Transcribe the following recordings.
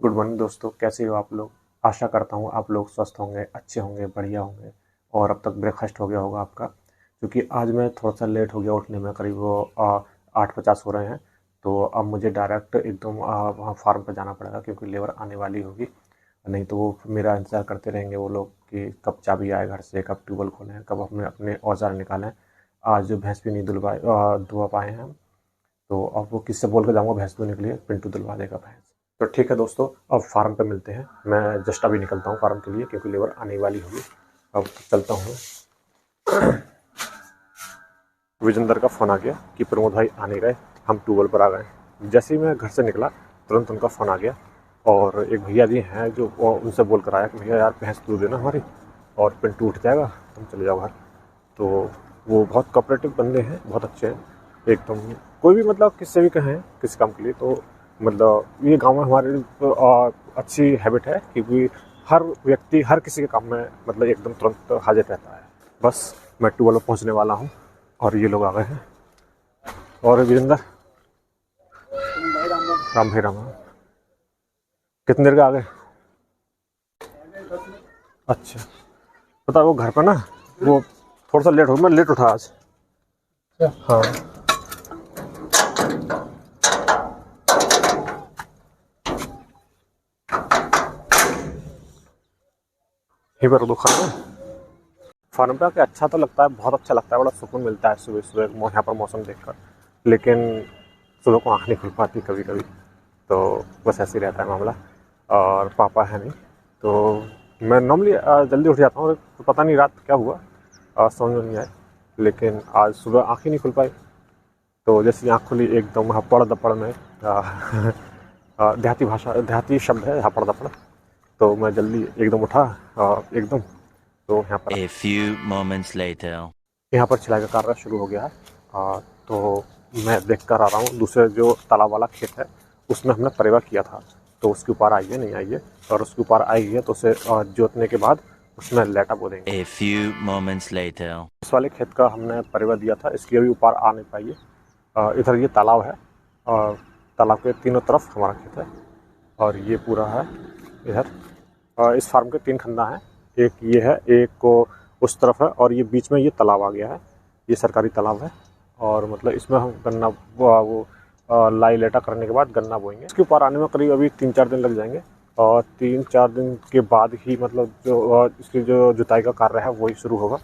Good morning दोस्तों, कैसे हो आप लोग। आशा करता हूँ आप लोग स्वस्थ होंगे, अच्छे होंगे, बढ़िया होंगे। और अब तक ब्रेकफास्ट हो गया होगा आपका, क्योंकि आज मैं थोड़ा सा लेट हो गया उठने में। करीब वो 8:50 हो रहे हैं। तो अब मुझे डायरेक्ट एकदम वहाँ फार्म पर जाना पड़ेगा, क्योंकि लेबर आने वाली होगी। नहीं तो वो मेरा इंतज़ार करते रहेंगे वो लोग कि कब चाबी आए घर से, कब ट्यूबवेल खोलें, कब अपने अपने औजार निकालें। आज भैंस भी नहीं दुआ पाए हैं हम। तो अब वो किससे बोल कर जाऊँगा भैंस धोने के लिए, पिंटू दुलवा देगा भैंस। तो ठीक है दोस्तों, अब फार्म पे मिलते हैं। मैं जस्ट अभी निकलता हूँ फार्म के लिए, क्योंकि लेबर आने वाली होगी। अब चलता हूँ। विजेंद्र का फ़ोन आ गया कि प्रमोद भाई आने गए, हम ट्यूबवेल पर आ गए। जैसे ही मैं घर से निकला तुरंत उनका फ़ोन आ गया। और एक भैया जी हैं जो उनसे बोल कर आया कि भैया यार भैंस दूध देना हमारी, और पिंटू उठ जाएगा, तुम चले जाओ घर। तो वो बहुत कोऑपरेटिव बंदे हैं, बहुत अच्छे हैं एकदम। कोई भी मतलब किससे भी कहें किसी काम के लिए, तो मतलब ये गांव में हमारे अच्छी हैबिट है, क्योंकि हर व्यक्ति हर किसी के काम में मतलब एकदम तुरंत हाजिर रहता है। बस मैं ट्यूबवेल पर पहुंचने वाला हूं और ये लोग आ गए हैं। और वीरेंद्र, राम भाई राम राम। कितनी देर का आ गए? अच्छा, पता है वो घर पर ना, वो थोड़ा सा लेट हो, मैं लेट उठा आज। हाँ, यहीं पर दुकान है। फार्म पे आके अच्छा तो लगता है, बहुत अच्छा लगता है, बड़ा सुकून मिलता है सुबह सुबह यहाँ पर मौसम देखकर। लेकिन सुबह को आँख नहीं खुल पाती कभी कभी। तो बस ऐसे ही रहता है मामला। और पापा है नहीं, तो मैं नॉर्मली जल्दी उठ जाता हूँ। तो पता नहीं रात क्या हुआ, समझ में नहीं आया। लेकिन आज सुबह आँख ही नहीं खुल पाई। तो जैसे ही आँख खुली एकदम हपड़ दपड़ में देहाती भाषा, देहाती शब्द है हपड़ दपड़। तो मैं जल्दी एकदम उठा, एकदम। तो A few moments later. यहाँ पर छिलाई का कार्य शुरू हो गया है। तो मैं देख कर आ रहा हूँ, दूसरे जो तालाब वाला खेत है उसमें हमने परेवा किया था। तो उसके ऊपर आई है नहीं आई है, और उसके ऊपर आई है तो उसे जोतने के बाद उसमें लेटा बो देंगे। A few moments later. इस वाले खेत का हमने परेवा दिया था, इसलिए भी ऊपर आ नहीं पाई है। इधर ये तालाब है, और तालाब के तीनों तरफ हमारा खेत है। और ये पूरा है इधर। इस फार्म के 3 खंदा हैं। एक ये है, एक को उस तरफ है, और ये बीच में ये तालाब आ गया है। ये सरकारी तालाब है। और मतलब इसमें हम गन्ना वो लाई लेटा करने के बाद गन्ना बोएंगे। इसके ऊपर आने में करीब अभी 3-4 दिन लग जाएंगे। और 3-4 दिन के बाद ही मतलब जो इसकी जो जुताई का कार्य है वही शुरू होगा।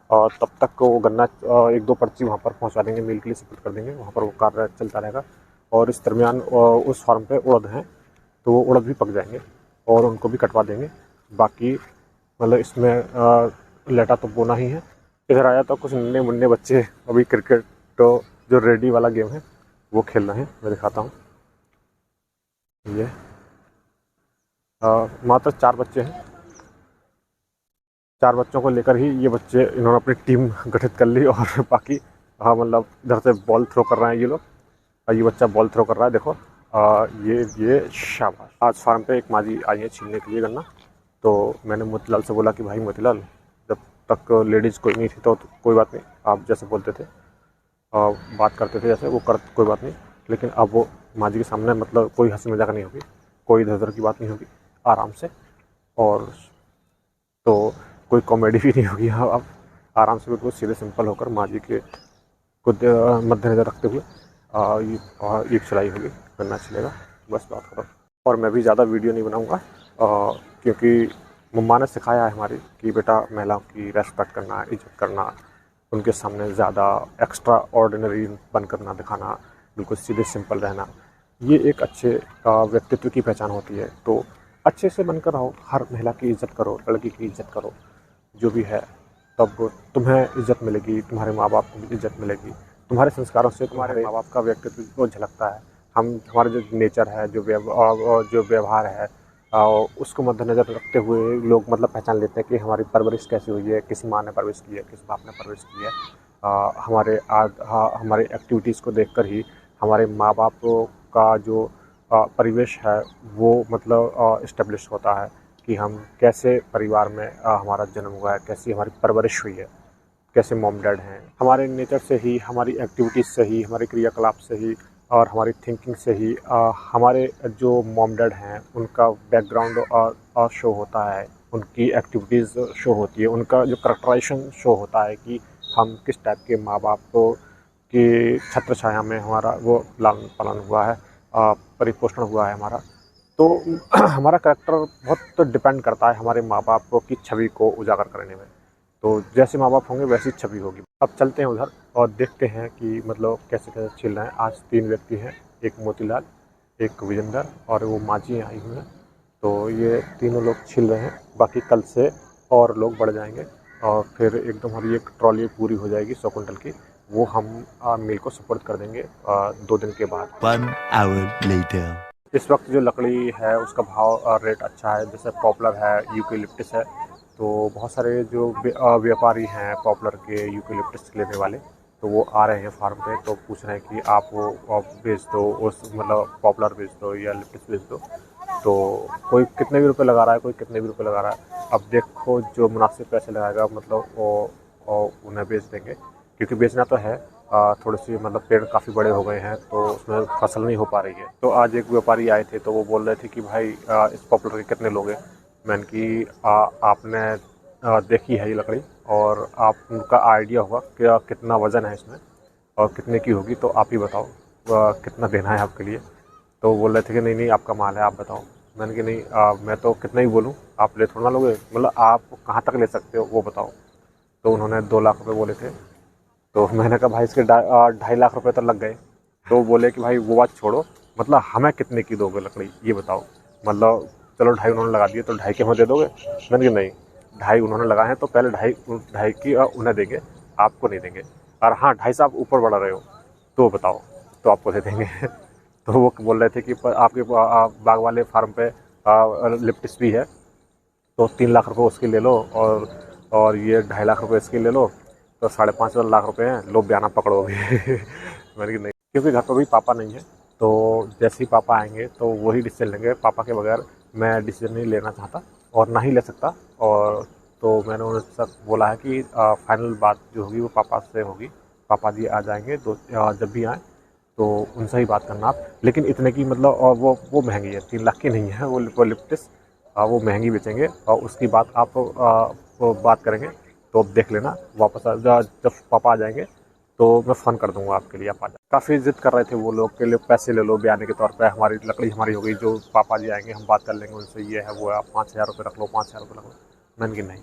और तब तक वो गन्ना 1-2 पर्ची वहाँ पर पहुँचा देंगे, मिल के लिए सप्लाई कर देंगे, वहाँ पर वो कार्य चलता रहेगा। और इस दरमियान उस फार्म पे उड़द हैं, तो वो उड़द भी पक जाएंगे और उनको भी कटवा देंगे। बाकी मतलब इसमें लेटा तो बोना ही है। इधर आया तो कुछ नन्हे मुन्ने बच्चे अभी क्रिकेट, तो जो रेडी वाला गेम है वो खेल रहे हैं, मैं दिखाता हूँ। ये मात्र 4 बच्चे हैं। 4 बच्चों को लेकर ही ये बच्चे, इन्होंने अपनी टीम गठित कर ली। और बाकी हाँ मतलब इधर से बॉल थ्रो कर रहे हैं ये लोग। और ये बच्चा बॉल थ्रो कर रहा है, देखो। ये शाबाश। आज फार्म पे एक माजी आई है छीनने के लिए गन्ना। तो मैंने मोतीलाल से बोला कि भाई मोतीलाल, जब तक लेडीज़ कोई नहीं थी तो कोई बात नहीं, आप जैसे बोलते थे, बात करते थे जैसे वो कर, कोई बात नहीं। लेकिन अब वो माँ जी के सामने मतलब कोई हंसी मजाक नहीं होगी, कोई इधर उधर की बात नहीं होगी, आराम से। और तो कोई कॉमेडी भी नहीं होगी। हाँ, अब आराम से बिल्कुल सीधे सिंपल होकर माँ जी के को मद्देनजर रखते हुए ये सिलाई होगी, गन्ना छिलेगा, बस बात खत्म। और मैं भी ज़्यादा वीडियो नहीं बनाऊँगा, क्योंकि मम्मा ने सिखाया है हमारी कि बेटा महिलाओं की रेस्पेक्ट करना, इज्जत करना, उनके सामने ज़्यादा एक्स्ट्रा ऑर्डिनरी बनकर ना दिखाना, बिल्कुल सीधे सिंपल रहना, ये एक अच्छे व्यक्तित्व की पहचान होती है। तो अच्छे से बनकर रहो, हर महिला की इज्जत करो, लड़की की इज्जत करो, जो भी है। तब तुम्हें इज्जत मिलेगी, तुम्हारे माँ बाप को भी इज्जत मिलेगी। तुम्हारे संस्कारों से तुम्हारे माँ बाप का व्यक्तित्व को झलकता है। हमारे जो नेचर है, जो व्यवहार है, उसको मद्देनज़र रखते हुए लोग मतलब पहचान लेते हैं कि हमारी परवरिश कैसी हुई है, किस माँ ने परवरिश की है, किस बाप ने परवरिश की है। हमारे एक्टिविटीज़ को देखकर ही हमारे माँ बाप का जो परिवेश है वो मतलब इस्टेब्लिश होता है कि हम कैसे परिवार में हमारा जन्म हुआ है, कैसी हमारी परवरिश हुई है, कैसे मॉम डैड हैं। हमारे नेचर से ही, हमारी एक्टिविटीज़ से ही, हमारे क्रियाकलाप से ही और हमारी थिंकिंग से ही हमारे जो मॉम डैड हैं उनका बैकग्राउंड शो होता है, उनकी एक्टिविटीज़ शो होती है, उनका जो करैक्टराइजेशन शो होता है कि हम किस टाइप के माँ बाप को की छत्र छाया में हमारा वो लालन पालन हुआ है, परिपोषण हुआ है हमारा। तो हमारा करैक्टर बहुत डिपेंड करता है हमारे माँ बाप की छवि को उजागर करने में। तो जैसे माँ बाप होंगे वैसी छवि होगी। अब चलते हैं उधर और देखते हैं कि मतलब कैसे कैसे छिल रहे हैं। आज 3 व्यक्ति हैं, एक मोतीलाल, एक विजेंदर और वो माँझी आई हुई हैं। तो ये तीनों लोग छिल रहे हैं। बाकी कल से और लोग बढ़ जाएंगे और फिर एकदम हमारी एक ट्रॉली पूरी हो जाएगी 100 कुंटल की, वो हम मिल को सपोर्ट कर देंगे 2 दिन के बाद। 1 hour later. इस वक्त जो लकड़ी है उसका भाव रेट अच्छा है, जैसे पॉपुलर है, यूकेलिप्टस है। तो बहुत सारे जो व्यापारी हैं पॉपुलर के यूकेलिप्टस लेने वाले, तो वो आ रहे हैं फार्म पे, तो पूछ रहे हैं कि आप वो बेच दो, उस मतलब पॉपुलर बेच दो या लिप्टस बेच दो। तो कोई कितने भी रुपए लगा रहा है, कोई कितने भी रुपए लगा रहा है। अब देखो जो मुनासिब पैसे लगाएगा मतलब वो उन्हें बेच देंगे, क्योंकि बेचना तो है। थोड़ी सी मतलब पेड़ काफ़ी बड़े हो गए हैं तो उसमें फसल नहीं हो पा रही है। तो आज एक व्यापारी आए थे तो वो बोल रहे थे कि भाई इस पॉपुलर के कितने लोग हैं। मैंने कि आपने देखी है ये लकड़ी और आपका आइडिया होगा कि कितना वज़न है इसमें और कितने की होगी, तो आप ही बताओ कितना देना है आपके लिए। तो बोल रहे थे कि नहीं नहीं आपका माल है, आप बताओ। मैंने कि नहीं मैं तो कितना ही बोलूँ, आप ले थोड़ा ना लोगे, मतलब आप कहाँ तक ले सकते हो वो बताओ। तो उन्होंने 2 लाख रुपये बोले थे। तो मैंने कहा भाई इसके 2.5 लाख रुपए तो लग गए। तो बोले कि भाई वो बात छोड़ो, मतलब हमें कितने की दोगे लकड़ी ये बताओ। मतलब चलो 2.5 उन्होंने लगा दिए तो 2.5 के हमें दे दोगे। मैंने कहा नहीं, 2.5 उन्होंने लगाए हैं तो पहले 2.5 की उन्हें देंगे, आपको नहीं देंगे। और हाँ 2.5 से आप ऊपर बढ़ा रहे हो तो बताओ, तो आपको दे देंगे। तो वो बोल रहे थे कि आपके बाग वाले फार्म पे लिप्टिस भी है, तो 3 लाख रुपये उसकी ले लो और ये 2.5 लाख रुपये इसकी ले लो, तो 5.5 लाख रुपए हैं, लो बयाना पकड़ो अभी। मैंने कि नहीं, क्योंकि घर पर भी पापा नहीं है, तो जैसे ही पापा आएंगे तो वही डिसीजन लेंगे। पापा के बगैर मैं डिसीजन नहीं लेना चाहता और ना ही ले सकता। और तो मैंने उनसे बोला है कि फाइनल बात जो होगी वो पापा से होगी। पापा जी आ जाएंगे तो जब भी आएँ तो उनसे ही बात करना आप। लेकिन इतने की मतलब और वो महंगी है, 3 लाख की नहीं है वो लिप्टिस, वो महंगी बेचेंगे और उसकी बात आप वो बात करेंगे। तो अब देख लेना वापस जब पापा आ जाएंगे तो मैं फ़ोन कर दूंगा आपके लिए, आप आ जाए। काफ़ी ज़िद कर रहे थे वो लोग के लिए पैसे ले लो बयाने के तौर पे, हमारी लकड़ी हमारी हो गई, जो पापा जी आएंगे हम बात कर लेंगे उनसे, ये है वो है, आप 5,000 रुपये रख लो, 5,000 रुपये रख लो। मैंने कि नहीं,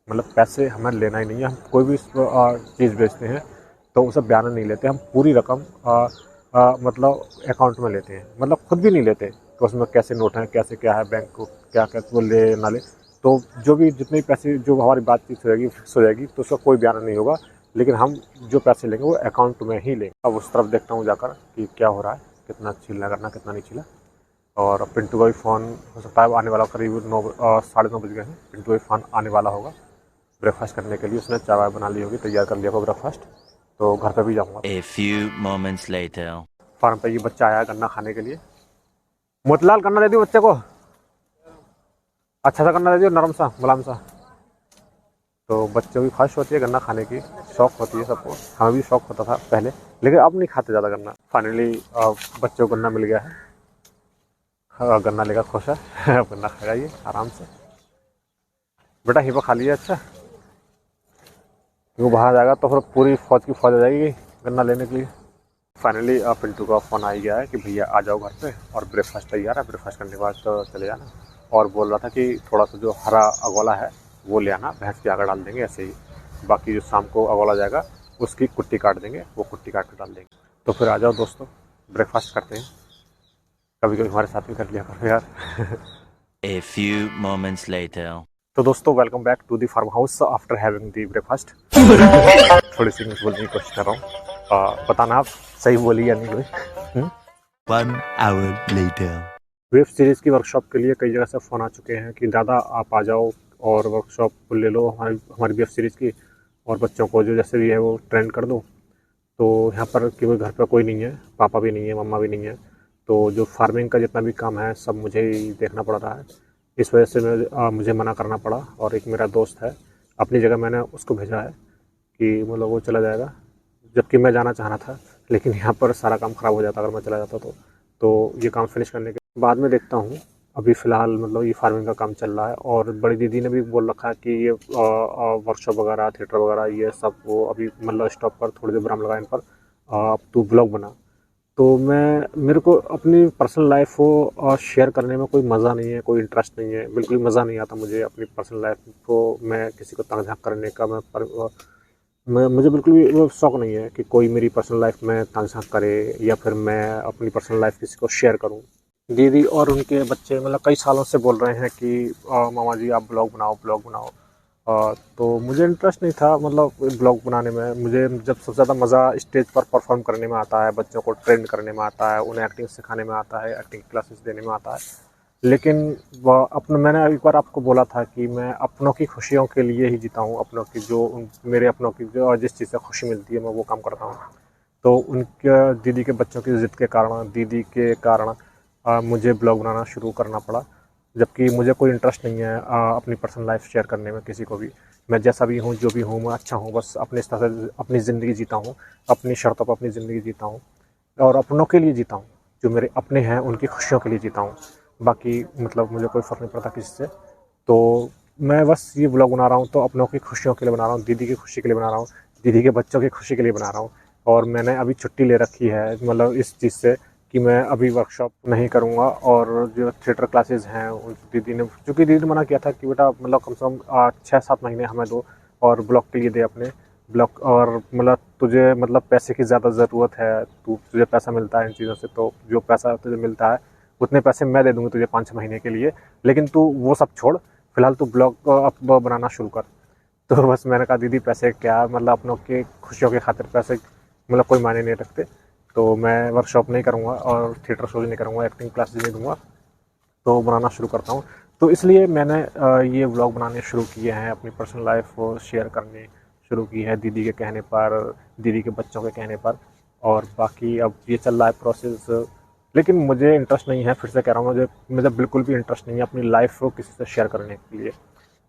मतलब पैसे हमें लेना ही नहीं है। हम कोई भी चीज़ बेचते हैं तो उसे बयान नहीं लेते, हम पूरी रकम मतलब अकाउंट में लेते हैं, मतलब खुद भी नहीं लेते तो उसमें कैसे नोट हैं, कैसे क्या है, बैंक को क्या क्या वो ले ना ले। तो जो भी जितने पैसे जो हमारी बातचीत हो जाएगी फिक्स हो जाएगी तो उसका कोई बयान नहीं होगा, लेकिन हम जो पैसे लेंगे वो अकाउंट में ही लेंगे। अब उस तरफ देखता हूँ जाकर कि क्या हो रहा है, कितना छीलना करना कितना नहीं छीला। और पिंटू का भी फ़ोन हो सकता है आने वाला, करीब 9 बज गए हैं। पिंटू का भी फ़ोन आने वाला होगा ब्रेकफास्ट करने के लिए, उसने चाय बना ली होगी, तैयार कर लिया होगा ब्रेकफास्ट। तो घर पे भी जाऊँगा। A few moments later. Farm पे ये बच्चा आया गन्ना खाने के लिए। मोतीलाल गन्ना दे दियो बच्चे को, अच्छा सा गन्ना दे दियो, नरम सा मुलायम सा। तो बच्चों की ख्वाहिश होती है गन्ना खाने की, शौक़ होती है सबको, हमें भी शौक़ होता था पहले, लेकिन अब नहीं खाते ज़्यादा गन्ना। फाइनली बच्चों को गन्ना मिल गया है। गन्ना लेकर खुश है। अब गन्ना खाएगा ये आराम से। बेटा हिबा खा लिया, अच्छा वो बाहर जाएगा तो फिर पूरी फौज की फौज आ जाएगी गन्ना लेने के लिए। फाइनली पिंटू का फ़ोन आ ही गया है कि भैया आ जाओ घर पे और ब्रेकफास्ट तैयार है, ब्रेकफास्ट करने के बाद तो चले जाना। और बोल रहा था कि थोड़ा सा जो हरा अगोला है वो ले आना, भैंस के आगे डाल देंगे ऐसे ही, बाकी जो शाम को अगोला जाएगा उसकी कुट्टी काट देंगे, वो कुट्टी काट कर डाल देंगे। तो फिर आ जाओ दोस्तों, ब्रेकफास्ट करते हैं, कभी कभी हमारे साथ भी कर लिया करो यार। A few moments later. तो दोस्तों welcome back to the farmhouse after having the breakfast. थोड़ी सी इंग्लिश बोलने की कोशिश कर रहा हूँ, बताना आप सही बोली या नहीं कोई। 1 hour later. वेब सीरीज़ की वर्कशॉप के लिए कई जगह से फ़ोन आ चुके हैं कि दादा आप आ जाओ और वर्कशॉप ले लो हमारी वेब सीरीज़ की, और बच्चों को जो जैसे भी है वो ट्रेंड कर दो। तो यहाँ पर केवल घर पर कोई नहीं है, पापा भी नहीं है, मम्मा भी नहीं है, तो जो फार्मिंग का जितना भी काम है सब मुझे ही देखना पड़ रहा है। इस वजह से मुझे मना करना पड़ा। और एक मेरा दोस्त है अपनी जगह, मैंने उसको भेजा है कि मतलब वो चला जाएगा, जबकि मैं जाना चाह रहा था, लेकिन यहाँ पर सारा काम ख़राब हो जाता अगर मैं चला जाता तो ये काम फिनिश करने के बाद में देखता हूँ। अभी फ़िलहाल मतलब ये फार्मिंग का काम चल रहा है और बड़ी दीदी ने भी बोल रखा है कि ये वर्कशॉप वगैरह, थिएटर वगैरह ये सब वो अभी मतलब स्टॉप पर, थोड़ी देर विराम लगा इन पर, अब तू ब्लॉग बना। तो मेरे को अपनी पर्सनल लाइफ को शेयर करने में कोई मज़ा नहीं है, कोई इंटरेस्ट नहीं है, बिल्कुल मज़ा नहीं आता मुझे अपनी पर्सनल लाइफ को मैं किसी को ताक झाँक करने का। मुझे बिल्कुल भी वो शौक़ नहीं है कि कोई मेरी पर्सनल लाइफ में ताक झाँक करे या फिर मैं अपनी पर्सनल लाइफ किसी को शेयर करूं। दीदी और उनके बच्चे मतलब कई सालों से बोल रहे हैं कि मामा जी आप ब्लॉग बनाओ, ब्लॉग बनाओ। तो मुझे इंटरेस्ट नहीं था मतलब ब्लॉग बनाने में। मुझे जब सबसे ज़्यादा मज़ा स्टेज पर परफॉर्म करने में आता है, बच्चों को ट्रेंड करने में आता है, उन्हें एक्टिंग सिखाने में आता है, एक्टिंग क्लासेस देने में आता है। लेकिन मैंने एक बार आपको बोला था कि मैं अपनों की खुशियों के लिए ही जीता हूँ, अपनों की मेरे अपनों की जो जिस चीज़ से खुशी मिलती है मैं वो काम करता हूँ। तो उनके दीदी के बच्चों की ज़िद के कारण, दीदी के कारण मुझे ब्लॉग बनाना शुरू करना पड़ा, जबकि मुझे कोई इंटरेस्ट नहीं है अपनी पर्सनल लाइफ शेयर करने में किसी को भी। मैं जैसा भी हूँ, जो भी हूँ, मैं अच्छा हूँ, बस अपने इस तरह से अपनी ज़िंदगी जीता हूँ, अपनी शर्तों पर अपनी ज़िंदगी जीता हूँ और अपनों के लिए जीता हूँ, जो मेरे अपने हैं उनकी खुशियों के लिए जीता हूँ। बाकी मतलब मुझे कोई फ़र्क नहीं पड़ता किसी से। तो मैं बस ये ब्लॉग बना रहा हूँ तो अपनों की खुशियों के लिए बना रहा हूँ, दीदी की खुशी के लिए बना रहा हूँ, दीदी के बच्चों की खुशी के लिए बना रहा हूँ। और मैंने अभी छुट्टी ले रखी है मतलब इस चीज़ से कि मैं अभी वर्कशॉप नहीं करूँगा और जो थिएटर क्लासेस हैं उन दीदी ने, चूँकि दीदी ने मना किया था कि बेटा मतलब कम से कम 6-7 महीने हमें दो और ब्लॉग के लिए दे अपने ब्लॉग। और मतलब तुझे मतलब पैसे की ज़्यादा ज़रूरत है, तुझे पैसा मिलता है इन चीज़ों से, तो जो पैसा तुझे मिलता है उतने पैसे मैं दे दूँगी तुझे 5-6 महीने के लिए, लेकिन तू वो सब छोड़, फ़िलहाल तू ब्लॉग अब बनाना शुरू कर। तो बस मैंने कहा दीदी पैसे क्या मतलब अपनों की खुशियों की खातिर पैसे मतलब कोई मायने नहीं रखते। तो मैं वर्कशॉप नहीं करूँगा और थिएटर शोज नहीं करूँगा, एक्टिंग क्लासेस नहीं दूँगा, तो बनाना शुरू करता हूँ। तो इसलिए मैंने ये व्लॉग बनाने शुरू किए हैं, अपनी पर्सनल लाइफ को शेयर करनी शुरू की है दीदी के कहने पर, दीदी के बच्चों के कहने पर। और बाकी अब ये चल रहा है प्रोसेस, लेकिन मुझे इंटरेस्ट नहीं है, फिर से कह रहा हूँ, मुझे बिल्कुल भी इंटरेस्ट नहीं है अपनी लाइफ को किसी से शेयर करने के लिए।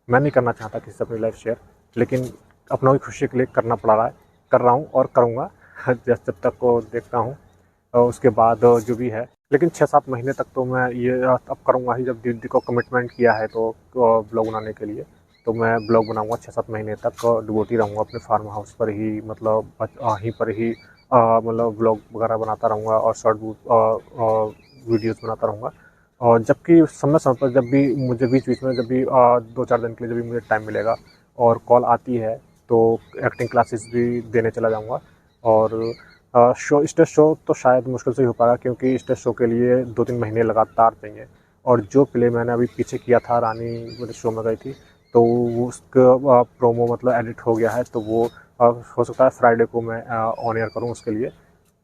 मैं नहीं करना चाहता किसी से अपनी लाइफ शेयर, लेकिन अपनों की खुशी के लिए करना पड़ रहा है, कर रहा हूँ और करूँगा जब तक को देखता हूँ और उसके बाद जो भी है। लेकिन 6-7 महीने तक तो मैं ये अब करूँगा ही, जब दीदी को कमिटमेंट किया है तो ब्लॉग बनाने के लिए, तो मैं ब्लॉग बनाऊँगा 6-7 महीने तक, डिवोटी रहूँगा अपने फार्म हाउस पर ही, मतलब वहीं पर ही मतलब ब्लॉग वगैरह बनाता रहूँगा और शॉर्ट वीडियोज़ बनाता रहूँगा। और जबकि समय समय पर जब भी मुझे बीच बीच में जब भी 2-4 दिन के लिए जब भी मुझे टाइम मिलेगा और कॉल आती है तो एक्टिंग क्लासेस भी देने चला जाऊँगा। और स्टेज शो तो शायद मुश्किल से ही हो पाएगा, क्योंकि स्टेज शो के लिए 2-3 महीने लगातार चाहिए। और जो प्ले मैंने अभी पीछे किया था, रानी मेरे शो में गई थी, तो उसका प्रोमो मतलब एडिट हो गया है, तो वो हो सकता है फ्राइडे को मैं ऑन एयर करूँ उसके लिए।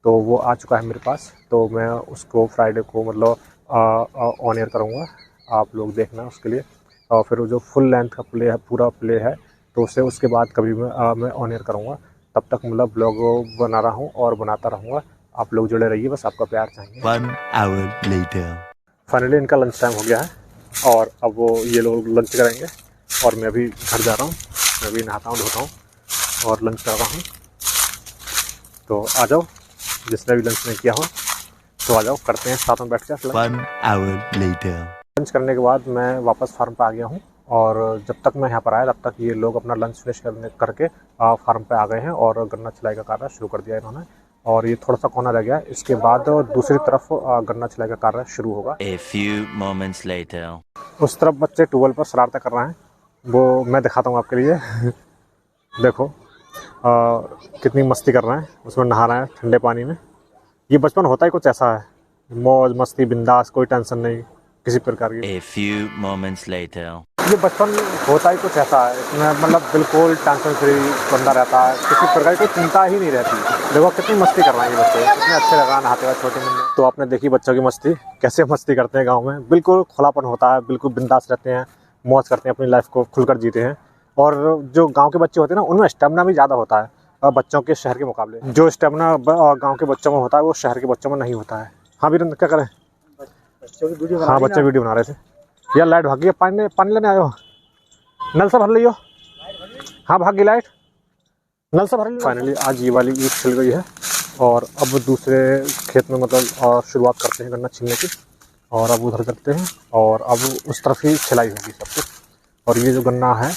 तो वो आ चुका है मेरे पास, तो मैं उसको फ्राइडे को मतलब ऑन एयर करूँगा, आप लोग देखना उसके लिए। और फिर वो जो फुल लेंथ का प्ले है, पूरा प्ले है, तो उसे उसके बाद कभी मैं ऑन एयर करूँगा। तब तक मतलब ब्लॉग बना रहा हूँ और बनाता रहूँगा। आप लोग जुड़े रहिए, बस आपका प्यार चाहिए। 1 hour later. फाइनली इनका लंच टाइम हो गया है और अब वो ये लोग लंच करेंगे और मैं अभी घर जा रहा हूँ। मैं भी नहाता हूँ, धोता हूँ और लंच कर रहा हूँ। तो आ जाओ, जिसने भी लंच नहीं किया हो तो आ जाओ, करते हैं साथ में बैठ कर। 1 hour later. लंच करने के बाद मैं वापस फार्म पे आ गया हूँ और जब तक मैं यहाँ पर आया तब तक ये लोग अपना लंच फिनिश करके फार्म पे आ गए हैं और गन्ना छिलाई का कार्य शुरू कर दिया इन्होंने। और ये थोड़ा सा कोना रह गया, इसके बाद दूसरी तरफ गन्ना छिलाई का कार्य शुरू होगा। A few moments later. उस तरफ बच्चे ट्यूबवेल पर शरारतें कर रहे हैं, वो मैं दिखाता हूँ आपके लिए। देखो कितनी मस्ती कर रहे हैं, उसमें नहा रहे हैं ठंडे पानी में। ये बचपन होता ही कुछ ऐसा है, मौज मस्ती बिंदास, कोई टेंशन नहीं किसी प्रकार की। A few moments later. ये बचपन होता ही कुछ ऐसा है, इसमें मतलब बिल्कुल टेंशन फ्री बंदा रहता है, किसी प्रकार की कोई चिंता ही नहीं रहती। देखो कितनी मस्ती कर रहे हैं ये बच्चे, कितने अच्छे लगा नहाते हुए छोटे में। तो आपने देखी बच्चों की मस्ती, कैसे मस्ती करते हैं गांव में, बिल्कुल खुलापन होता है, बिल्कुल बिंदास रहते हैं, मौज करते हैं, अपनी लाइफ को खुलकर जीते हैं। और जो गाँव के बच्चे होते हैं ना, उनमें स्टेमिना भी ज़्यादा होता है बच्चों के शहर के मुकाबले। जो स्टेमिना गाँव के बच्चों में होता है वो शहर के बच्चों में नहीं होता है। हाँ वीरेंद्र क्या करें? हाँ बच्चे वीडियो बना रहे थे। यार लाइट भाग गई, पानी लेने आयो, नल से भर लियो। हाँ भाग गई लाइट, नल से भर लियो। फाइनली आज ये वाली ईद खिल गई है और अब दूसरे खेत में मतलब शुरुआत करते हैं गन्ना छीलने की। और अब उधर करते हैं और अब उस तरफ ही छिलाई होगी सब कुछ। और ये जो गन्ना है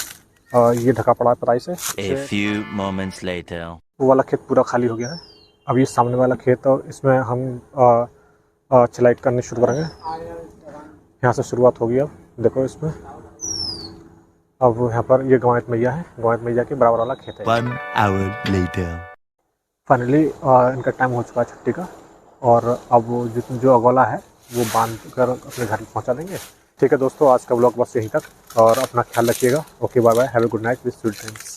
ये ढका पड़ा है पराई से। A few moments later. वो वाला खेत पूरा खाली हो गया है। अब ये सामने वाला खेत, इसमें हम छिलाई करनी शुरू करेंगे। यहाँ से शुरुआत होगी। अब देखो इसमें, अब यहाँ पर ये गवायत मैया है, गवायत मैया के बराबर वाला खेत है। 1 hour later. फाइनली इनका टाइम हो चुका है छुट्टी का। और अब वो जो अगोला है वो बांध कर अपने घर पहुँचा देंगे। ठीक है दोस्तों, आज का व्लॉग बस यहीं तक और अपना ख्याल रखिएगा। Okay, bye bye, have a good night with sweet dreams.